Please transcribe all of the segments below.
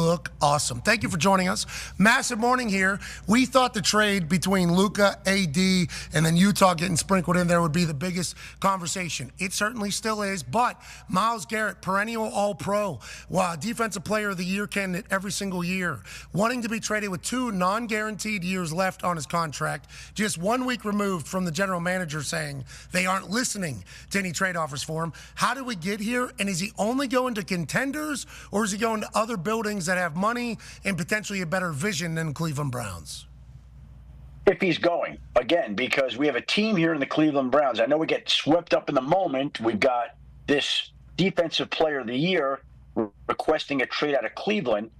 look awesome. Thank you for joining us. Massive morning here. We thought the trade between Luka, AD, and then Utah getting sprinkled in there would be the biggest conversation. It certainly still is, but Myles Garrett, perennial All-Pro, Defensive Player of the Year candidate every single year, wanting to be traded with 2 non-guaranteed years left on his contract, just 1 week removed from the general manager saying they aren't listening to any trade offers for him. How did we get here? And is he only going to contenders, or is he going to other buildings that have money and potentially a better vision than Cleveland Browns? If he's going, again, because we have a team here in the Cleveland Browns. I know we get swept up in the moment. We've got this Defensive Player of the Year requesting a trade out of Cleveland,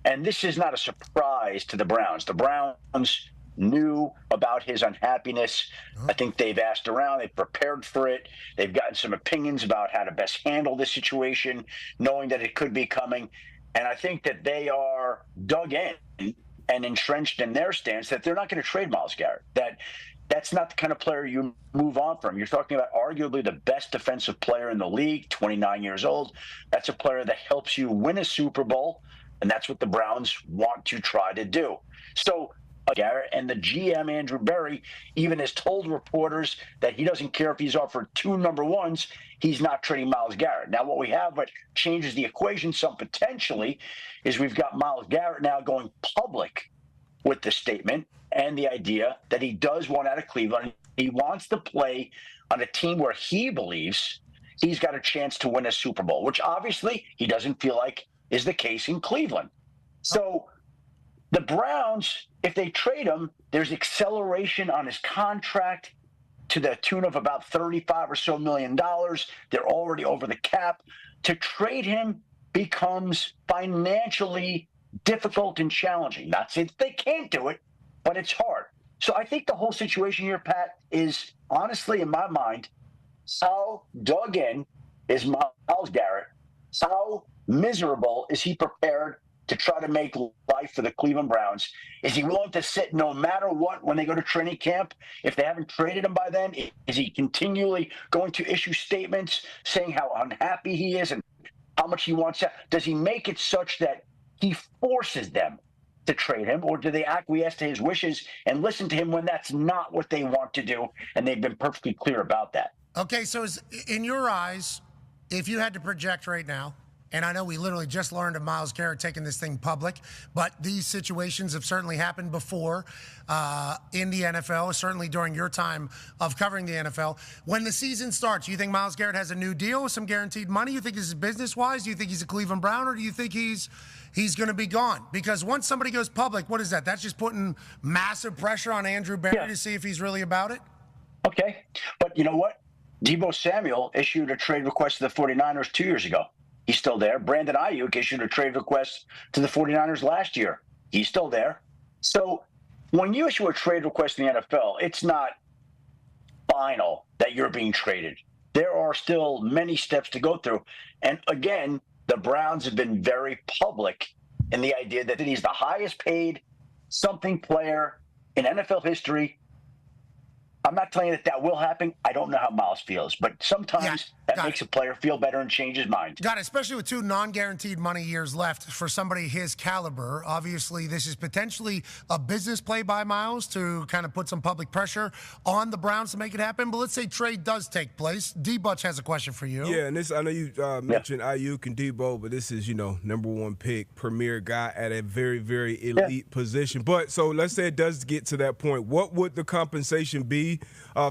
and this is not a surprise to the Browns. The Browns knew about his unhappiness. I think they've asked around, they've prepared for it. They've gotten some opinions about how to best handle this situation, knowing that it could be coming. And I think that they are dug in and entrenched in their stance that they're not going to trade Myles Garrett. That's not the kind of player you move on from. You're talking about arguably the best defensive player in the league, 29 years old. That's a player that helps you win a Super Bowl, and that's what the Browns want to try to do. So Garrett and the GM, Andrew Berry, even has told reporters that he doesn't care if he's offered 2 number ones, he's not trading Myles Garrett. Now, what we have, what changes the equation some potentially, is we've got Myles Garrett now going public with the statement and the idea that he does want out of Cleveland. He wants to play on a team where he believes he's got a chance to win a Super Bowl, which obviously he doesn't feel like is the case in Cleveland. So the Browns, if they trade him, there's acceleration on his contract to the tune of about $35 or so million. They're already over the cap. To trade him becomes financially difficult and challenging. Not saying they can't do it, but it's hard. So I think the whole situation here, Pat, is honestly, in my mind, how dug in is Myles Garrett? How miserable is he prepared to try to make life for the Cleveland Browns? Is he willing to sit no matter what when they go to training camp? If they haven't traded him by then, is he continually going to issue statements saying how unhappy he is and how much he wants out? Does he make it such that he forces them to trade him, or do they acquiesce to his wishes and listen to him when that's not what they want to do? And they've been perfectly clear about that. Okay, so in your eyes, if you had to project right now, and I know we literally just learned of Myles Garrett taking this thing public, but these situations have certainly happened before in the NFL, certainly during your time of covering the NFL. When the season starts, you think Myles Garrett has a new deal with some guaranteed money? You think this is business-wise? Do you think he's a Cleveland Brown, or do you think he's going to be gone? Because once somebody goes public, what is that? That's just putting massive pressure on Andrew Berry to see if he's really about it? Okay, but you know what? Deebo Samuel issued a trade request to the 49ers 2 years ago. He's still there. Brandon Ayuk issued a trade request to the 49ers last year. He's still there. So when you issue a trade request in the NFL, it's not final that you're being traded. There are still many steps to go through. And again, the Browns have been very public in the idea that he's the highest paid something player in NFL history. I'm not telling you that will happen. I don't know how Myles feels, but sometimes that makes a player feel better and change his mind. Got it, especially with 2 non-guaranteed money years left for somebody his caliber. Obviously, this is potentially a business play by Myles to kind of put some public pressure on the Browns to make it happen. But let's say trade does take place. D-Butch has a question for you. Yeah, and this, I know you mentioned Ayuk and Deebo, but this is, number 1 pick, premier guy at a very, very elite position. But so let's say it does get to that point. What would the compensation be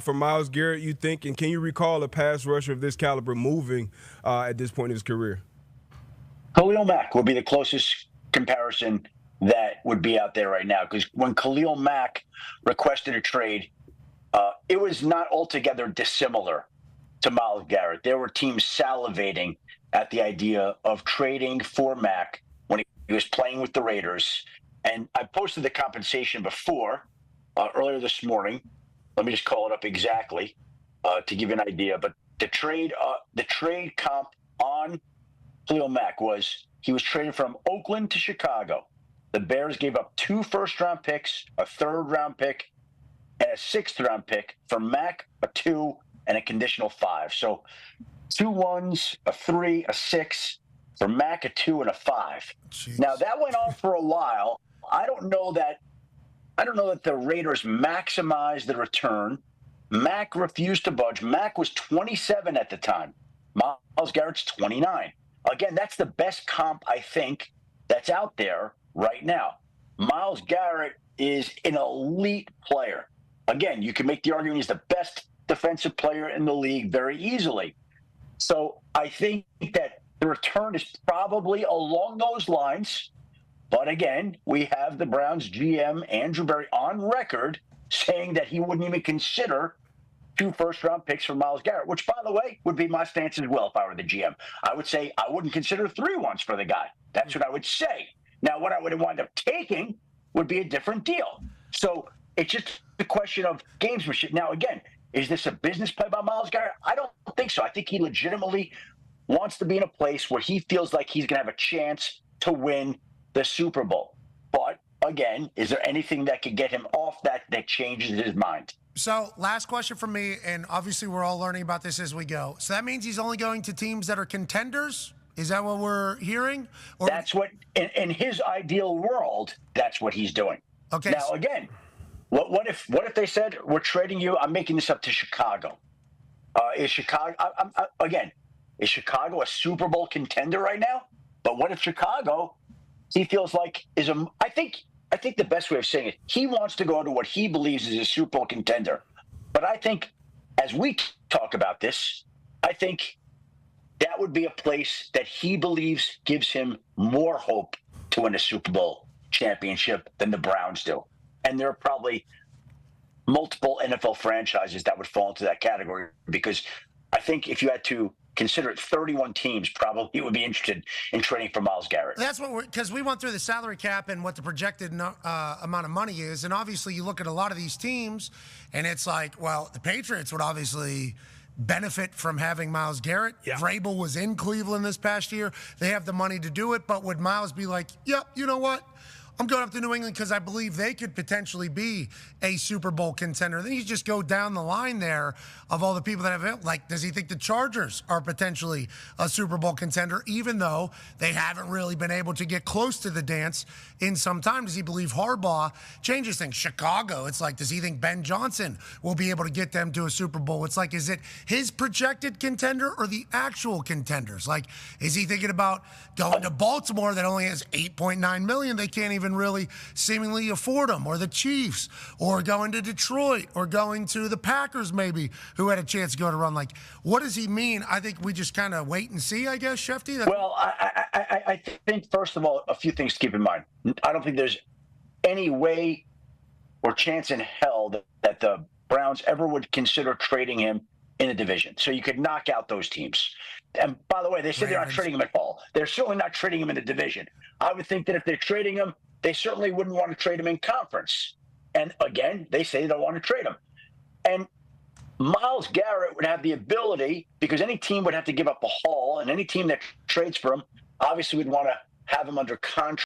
for Myles Garrett, you think? And can you recall a pass rusher of this caliber moving at this point in his career? Khalil Mack would be the closest comparison that would be out there right now, because when Khalil Mack requested a trade, it was not altogether dissimilar to Myles Garrett. There were teams salivating at the idea of trading for Mack when he was playing with the Raiders. And I posted the compensation before, earlier this morning. Let me just call it up exactly to give you an idea. But the trade comp on Khalil Mack was he was traded from Oakland to Chicago. The Bears gave up 2 first-round picks, a 3rd-round pick, and a 6th-round pick for Mack, a 2, and a conditional 5. So 2 1s, a 3, a 6, For Mack, a 2 and a 5. Jeez. Now that went on for a while. I don't know that the Raiders maximized the return. Mack refused to budge. Mack was 27 at the time. Myles Garrett's 29. Again, that's the best comp, I think, that's out there right now. Myles Garrett is an elite player. Again, you can make the argument he's the best defensive player in the league very easily. So I think that the return is probably along those lines. But again, we have the Browns GM, Andrew Berry, on record saying that he wouldn't even consider 2 first-round picks for Myles Garrett, which, by the way, would be my stance as well if I were the GM. I would say I wouldn't consider 3 ones for the guy. That's what I would say. Now, what I would wind up taking would be a different deal. So it's just a question of gamesmanship. Now, again, is this a business play by Myles Garrett? I don't think so. I think he legitimately wants to be in a place where he feels like he's going to have a chance to win the Super Bowl. But, again, is there anything that could get him off that changes his mind? So, last question from me, and obviously we're all learning about this as we go. So that means he's only going to teams that are contenders? Is that what we're hearing? Or that's what, in his ideal world, that's what he's doing. Okay. Now, again, what if they said, we're trading you, I'm making this up, to Chicago? Is Chicago, is Chicago a Super Bowl contender right now? But what if Chicago, he feels like, I think the best way of saying it, he wants to go to what he believes is a Super Bowl contender. But I think, as we talk about this, I think that would be a place that he believes gives him more hope to win a Super Bowl championship than the Browns do. And there are probably multiple NFL franchises that would fall into that category, because I think if you had to consider it, 31 teams probably would be interested in trading for Myles Garrett. That's what because we went through the salary cap and what the projected amount of money is. And obviously you look at a lot of these teams and it's like, well, the Patriots would obviously benefit from having Myles Garrett. Yeah. Vrabel was in Cleveland this past year. They have the money to do it. But would Myles be like, yep, you know what? I'm going up to New England because I believe they could potentially be a Super Bowl contender. Then you just go down the line there of all the people that have, like, does he think the Chargers are potentially a Super Bowl contender, even though they haven't really been able to get close to the dance in some time? Does he believe Harbaugh changes things? Chicago, it's like, does he think Ben Johnson will be able to get them to a Super Bowl? It's like, is it his projected contender or the actual contenders? Like, is he thinking about going to Baltimore that only has $8.9 million? They can't even really seemingly afford them, or the Chiefs, or going to Detroit, or going to the Packers maybe, who had a chance to go to run. Like, what does he mean? I think we just kind of wait and see, I guess, Schefter. Well, I think, first of all, a few things to keep in mind. I don't think there's any way or chance in hell that the Browns ever would consider trading him in a division. So you could knock out those teams. And by the way, they said they're not trading him at all. They're certainly not trading him in a division. I would think that if they're trading him, they certainly wouldn't want to trade him in conference. And again, they say they don't want to trade him. And Myles Garrett would have the ability, because any team would have to give up a haul, and any team that trades for him obviously would want to have him under contract